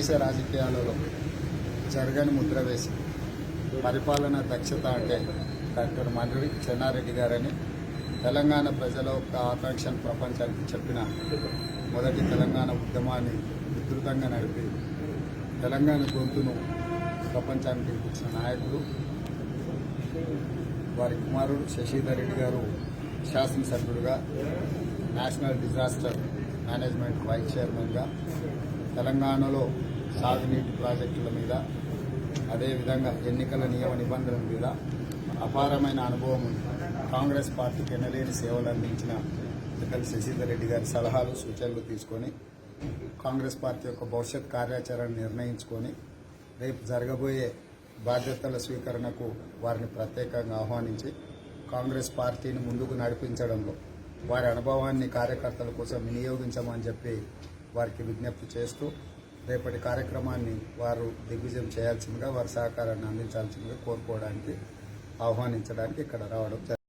దేశ రాజకీయాలలో జరగని ముద్ర వేసి పరిపాలన దక్షత అంటే డాక్టర్ మండ్రి చెన్నారెడ్డి గారని తెలంగాణ ప్రజల యొక్క ఆకాంక్షను ప్రపంచానికి చెప్పిన మొదటి తెలంగాణ ఉద్యమాన్ని విస్తృతంగా నడిపి తెలంగాణ గొంతును ప్రపంచానికి ఇచ్చిన నాయకుడు. వారి కుమారుడు శశిధర్ రెడ్డి గారు శాసనసభ్యుడిగా, నేషనల్ డిజాస్టర్ మేనేజ్మెంట్ వైస్ చైర్మన్గా తెలంగాణలో సాగునీటి ప్రాజెక్టుల మీద, అదేవిధంగా ఎన్నికల నియమ నిబంధనల మీద అపారమైన అనుభవం ఉంది. కాంగ్రెస్ పార్టీకి ఎనలేని సేవలు అందించిన శశిధర్ రెడ్డి గారి సలహాలు సూచనలు తీసుకొని కాంగ్రెస్ పార్టీ యొక్క భవిష్యత్ కార్యాచరణ నిర్ణయించుకొని రేపు జరగబోయే బాధ్యతల స్వీకరణకు వారిని ప్రత్యేకంగా ఆహ్వానించి కాంగ్రెస్ పార్టీని ముందుకు నడిపించడంలో వారి అనుభవాన్ని కార్యకర్తల కోసం వినియోగించమని చెప్పి వారికి విజ్ఞప్తి చేస్తూ రేపటి కార్యక్రమాన్ని వారు దిగ్విజయం చేయాల్సిందిగా, వారి సహకారాన్ని అందించాల్సిందిగా కోరుకోవడానికి, ఆహ్వానించడానికి ఇక్కడ రావడం జరిగింది.